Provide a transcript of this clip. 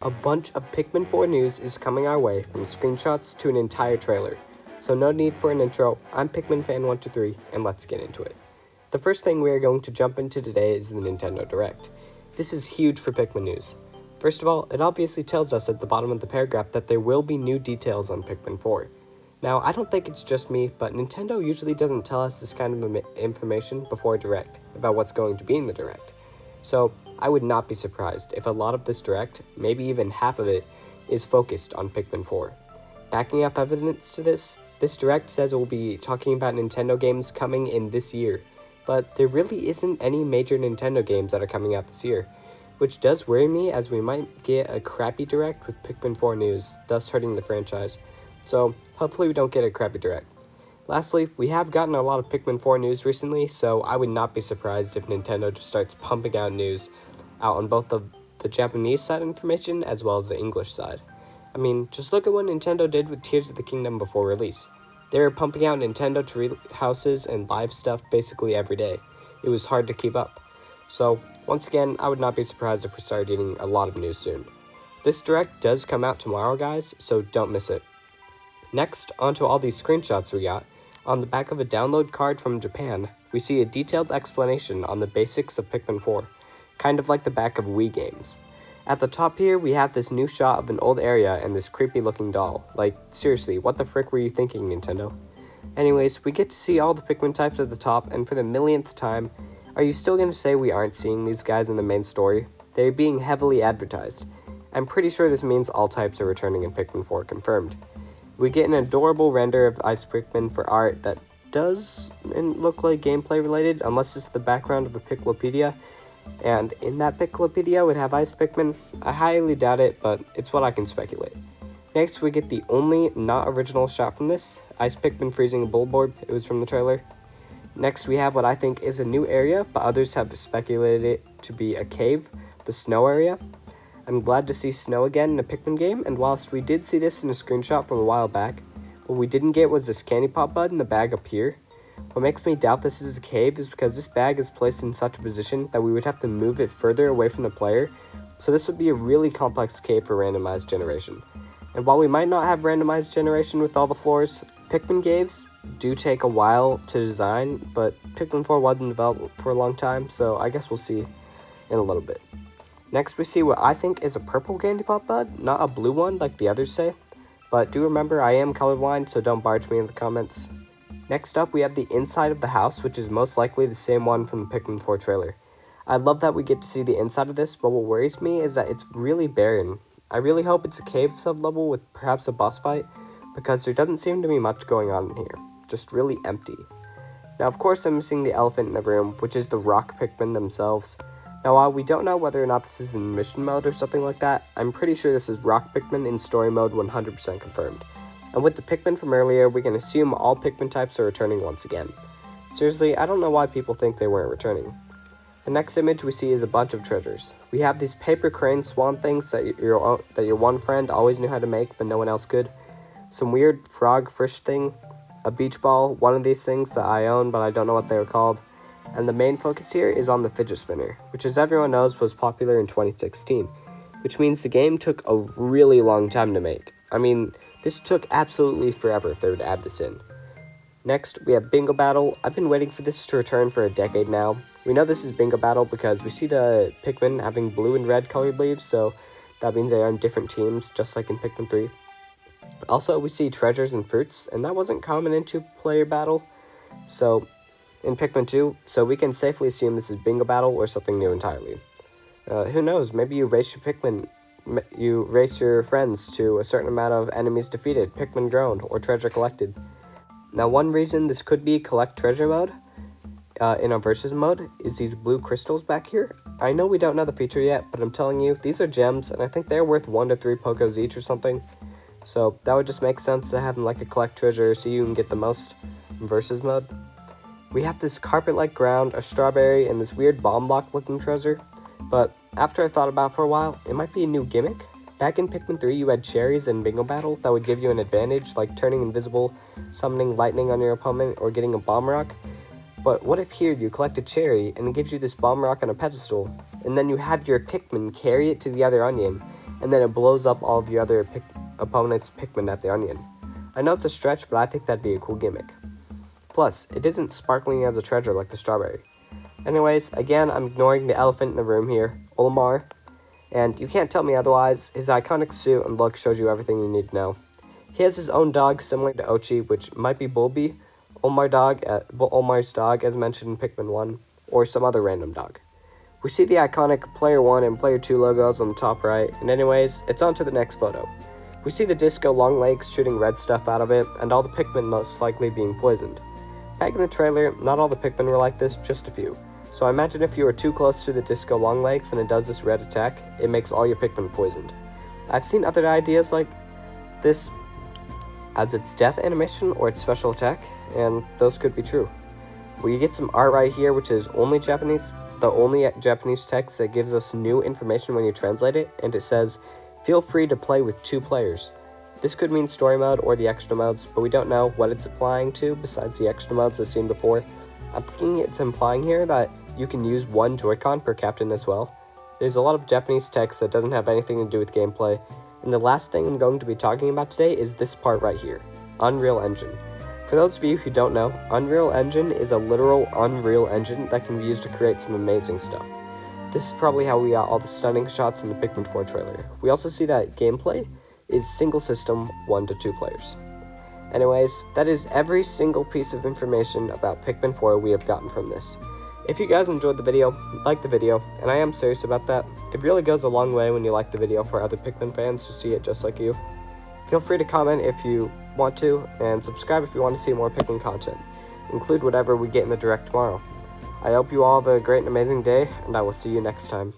A bunch of Pikmin 4 news is coming our way, from screenshots to an entire trailer. So no need for an intro, I'm Pikmin fan 123, and let's get into it. The first thing we are going to jump into today is the Nintendo Direct. This is huge for Pikmin news. First of all, it obviously tells us at the bottom of the paragraph that there will be new details on Pikmin 4. Now, I don't think it's just me, but Nintendo usually doesn't tell us this kind of information before a Direct, about what's going to be in the Direct. So, I would not be surprised if a lot of this Direct, maybe even half of it, is focused on Pikmin 4. Backing up evidence to this Direct says it will be talking about Nintendo games coming in this year, but there really isn't any major Nintendo games that are coming out this year, which does worry me as we might get a crappy Direct with Pikmin 4 news, thus hurting the franchise. So, hopefully we don't get a crappy Direct. Lastly, we have gotten a lot of Pikmin 4 news recently, so I would not be surprised if Nintendo just starts pumping out news out on both the Japanese side information as well as the English side. I mean, just look at what Nintendo did with Tears of the Kingdom before release. They were pumping out Nintendo Treehouses and live stuff basically every day. It was hard to keep up. So, once again, I would not be surprised if we start getting a lot of news soon. This Direct does come out tomorrow, guys, so don't miss it. Next, onto all these screenshots we got. On the back of a download card from Japan, we see a detailed explanation on the basics of Pikmin 4, kind of like the back of Wii games. At the top here, we have this new shot of an old area and this creepy looking doll. Like, seriously, what the frick were you thinking, Nintendo? Anyways, we get to see all the Pikmin types at the top, and for the millionth time, are you still gonna say we aren't seeing these guys in the main story? They're being heavily advertised. I'm pretty sure this means all types are returning in Pikmin 4 confirmed. We get an adorable render of Ice Pikmin for art that does look like gameplay related, unless it's the background of the Piclopedia, and in that Piclopedia would have Ice Pikmin. I highly doubt it, but it's what I can speculate. Next, we get the only not original shot from this, Ice Pikmin freezing a Bulborb. It was from the trailer. Next, we have what I think is a new area, but others have speculated it to be a cave, the snow area. I'm glad to see snow again in a Pikmin game, and whilst we did see this in a screenshot from a while back, what we didn't get was this candy pop bud in the bag up here. What makes me doubt this is a cave is because this bag is placed in such a position that we would have to move it further away from the player, so this would be a really complex cave for randomized generation. And while we might not have randomized generation with all the floors, Pikmin caves do take a while to design, but Pikmin 4 wasn't developed for a long time, so I guess we'll see in a little bit. Next, we see what I think is a purple candy pop bud, not a blue one like the others say. But do remember, I am colorblind, so don't barge me in the comments. Next up, we have the inside of the house, which is most likely the same one from the Pikmin 4 trailer. I love that we get to see the inside of this, but what worries me is that it's really barren. I really hope it's a cave sub-level with perhaps a boss fight, because there doesn't seem to be much going on in here. Just really empty. Now, of course, I'm missing the elephant in the room, which is the rock Pikmin themselves. Now, while we don't know whether or not this is in mission mode or something like that, I'm pretty sure this is rock Pikmin in story mode 100% confirmed. And with the Pikmin from earlier, we can assume all Pikmin types are returning once again. Seriously, I don't know why people think they weren't returning. The next image we see is a bunch of treasures. We have these paper crane swan things that your one friend always knew how to make, but no one else could. Some weird frog fish thing, a beach ball, one of these things that I own, but I don't know what they were called. And the main focus here is on the fidget spinner, which as everyone knows was popular in 2016, which means the game took a really long time to make. I mean, this took absolutely forever if they were to add this in. Next, we have Bingo Battle. I've been waiting for this to return for a decade now. We know this is Bingo Battle because we see the Pikmin having blue and red colored leaves, so that means they are in different teams, just like in Pikmin 3. Also, we see treasures and fruits, and that wasn't common in two-player battle, in Pikmin 2, so we can safely assume this is Bingo Battle or something new entirely. Who knows, maybe you race your friends to a certain amount of enemies defeated, Pikmin grown, or treasure collected. Now, one reason this could be collect treasure mode, in a versus mode, is these blue crystals back here. I know we don't know the feature yet, but I'm telling you, these are gems, and I think they're worth 1 to 3 Pokos each or something. So that would just make sense to have them like a collect treasure so you can get the most in versus mode. We have this carpet-like ground, a strawberry, and this weird bomb block looking treasure. But after I thought about it for a while, it might be a new gimmick. Back in Pikmin 3, you had cherries in Bingo Battle that would give you an advantage, like turning invisible, summoning lightning on your opponent, or getting a bomb rock. But what if here you collect a cherry, and it gives you this bomb rock on a pedestal, and then you have your Pikmin carry it to the other onion, and then it blows up all of your other opponent's Pikmin at the onion. I know it's a stretch, but I think that'd be a cool gimmick. Plus, it isn't sparkling as a treasure like the strawberry. Anyways, again, I'm ignoring the elephant in the room here, Olimar, and you can't tell me otherwise. His iconic suit and look shows you everything you need to know. He has his own dog similar to Ochi, which might be Bulby, Omar's dog as mentioned in Pikmin 1, or some other random dog. We see the iconic Player 1 and Player 2 logos on the top right, and anyways, it's on to the next photo. We see the disco long legs shooting red stuff out of it, and all the Pikmin most likely being poisoned. Back in the trailer, not all the Pikmin were like this, just a few. So I imagine if you are too close to the disco long legs and it does this red attack, it makes all your Pikmin poisoned. I've seen other ideas like this as its death animation or its special attack, and those could be true. We get some art right here, which is only Japanese, the only Japanese text that gives us new information when you translate it, and it says, "Feel free to play with 2 players." This could mean story mode or the extra modes, but we don't know what it's applying to besides the extra modes as seen before. I'm thinking it's implying here that you can use 1 Joy-Con per captain as well. There's a lot of Japanese text that doesn't have anything to do with gameplay, and the last thing I'm going to be talking about today is this part right here, Unreal Engine. For those of you who don't know, Unreal Engine is a literal Unreal Engine that can be used to create some amazing stuff. This is probably how we got all the stunning shots in the Pikmin 4 trailer. We also see that gameplay is single system 1 to 2 players. Anyways, that is every single piece of information about Pikmin 4 we have gotten from this. If you guys enjoyed the video, like the video, and I am serious about that, it really goes a long way when you like the video for other Pikmin fans to see it just like you. Feel free to comment if you want to, and subscribe if you want to see more Pikmin content. Include whatever we get in the direct tomorrow. I hope you all have a great and amazing day, and I will see you next time.